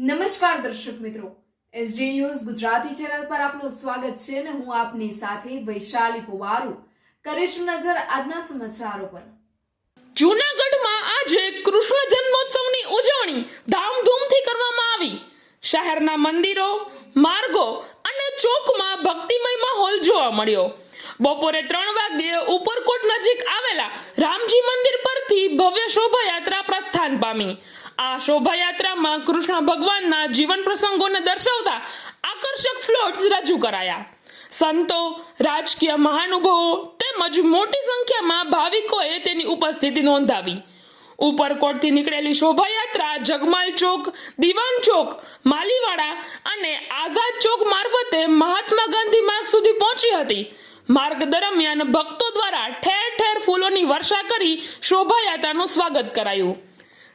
નમસ્કાર દર્શક મિત્રો, એસડી ન્યૂઝ ગુજરાતી ચેનલ પર આપનું સ્વાગત છે અને હું આપની સાથે વૈશાલી પુવારુ કરીશું નજર આજના સમાચારો પર। જૂનાગઢમાં આજે કૃષ્ણ જન્મોત્સવની ઉજવણી ધામધૂમથી કરવામાં આવી। શહેરના મંદિરો, માર્ગો અને ચોકમાં ભક્તિમય માહોલ જોવા મળ્યો। બપોરે 3 વાગ્યે ઉપરકોટ નજીક આવેલા રામજી મંદિર પરથી ભવ્ય શોભાયાત્રા પ્રસ્થાન પામી। આ શોભાયાત્રામાં કૃષ્ણ ભગવાનના જીવન પ્રસંગોને દર્શાવતા આકર્ષક ફ્લોટ્સ રજૂ કરાયા। સંતો, રાજકીય મહાનુભાવો તેમજ મોટી સંખ્યામાં ભાવિકોએ તેની ઉપસ્થિતિ નોંધાવી। ઉપરકોટથી નીકળેલી શોભાયાત્રા જગમાલ ચોક, દીવાન ચોક, માલીવાડા અને આઝાદ ચોક મારફતે મહાત્મા ગાંધી માર્ગ સુધી પહોંચી હતી। માર્ગ દરમિયાન ભક્તો દ્વારા ઠેર ઠેર ફૂલોની વર્ષા કરી શોભાયાત્રાનું સ્વાગત કરાયું।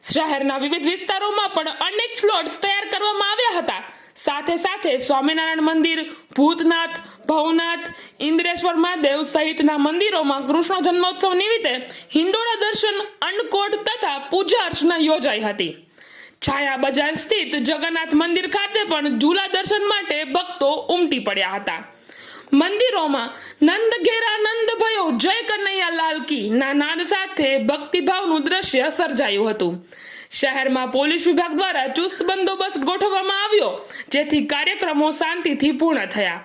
શહેરના વિવિધ વિસ્તારોમાં પણ અનેક ફ્લોટ્સ તૈયાર કરવામાં આવ્યા હતા। સાથે સાથે સ્વામિનારાયણ મંદિર, ભૂતનાથ, ભવનાથ, ઇન્દ્રેશ્વર મહાદેવ સહિતના મંદિરોમાં કૃષ્ણ જન્મોત્સવ નિમિત્તે હિંડોળા દર્શન, અન્નકોટ તથા પૂજા અર્ચના યોજાઈ હતી। છાયા બજાર સ્થિત જગન્નાથ મંદિર ખાતે પણ ઝૂલા દર્શન માટે ભક્તો ઉમટી પડ્યા હતા। મંદિરોમાં નંદ ઘેરા નંદ ભયો જય કનૈયા લાલ કી ના નાદ સાથે ભક્તિભાવનું દ્રશ્ય સર્જાયું હતું। શહેરમાં પોલીસ વિભાગ દ્વારા ચુસ્ત બંદોબસ્ત ગોઠવવામાં આવ્યો, જેથી કાર્યક્રમો શાંતિથી પૂર્ણ થયા।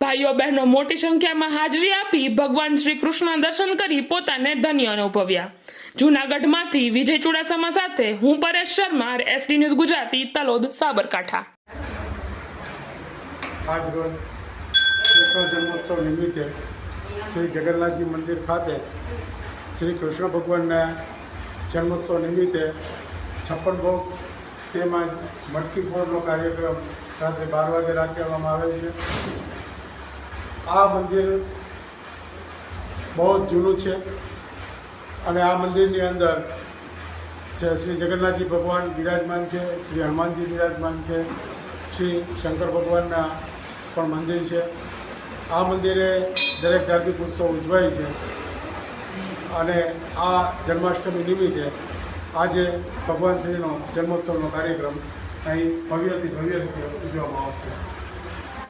ભાઈઓ બહેનો મોટી સંખ્યામાં હાજરી આપી ભગવાન શ્રી કૃષ્ણ દર્શન કરી પોતાને ધન્ય અનુભવ્યા। જૂનાગઢમાંથી વિજય ચુડાસમા સાથે હું પરેશ શર્મા, એસડી ન્યૂઝ ગુજરાતી, તલોદ, સાબરકાંઠા। કૃષ્ણ જન્મોત્સવ નિમિત્તે શ્રી જગન્નાથજી મંદિર ખાતે શ્રી કૃષ્ણ ભગવાનના જન્મોત્સવ નિમિત્તે 56 ભોગ તેમજ મટકી ફોડનો કાર્યક્રમ રાત્રે 12 વાગે રાખવામાં આવેલ છે। આ મંદિર બહુ જૂનું છે અને આ મંદિરની અંદર શ્રી જગન્નાથજી ભગવાન બિરાજમાન છે, શ્રી હનુમાનજી બિરાજમાન છે, શ્રી શંકર ભગવાનના પણ મંદિર છે। આ મંદિરે દરેક ધાર્મિક ઉત્સવ ઉજવાય છે અને આ જન્માષ્ટમી નિમિત્તે આજે ભગવાન શ્રીનો જન્મોત્સવનો કાર્યક્રમ અહીં ભવ્યથી ભવ્ય રીતે ઉજવવામાં આવશે।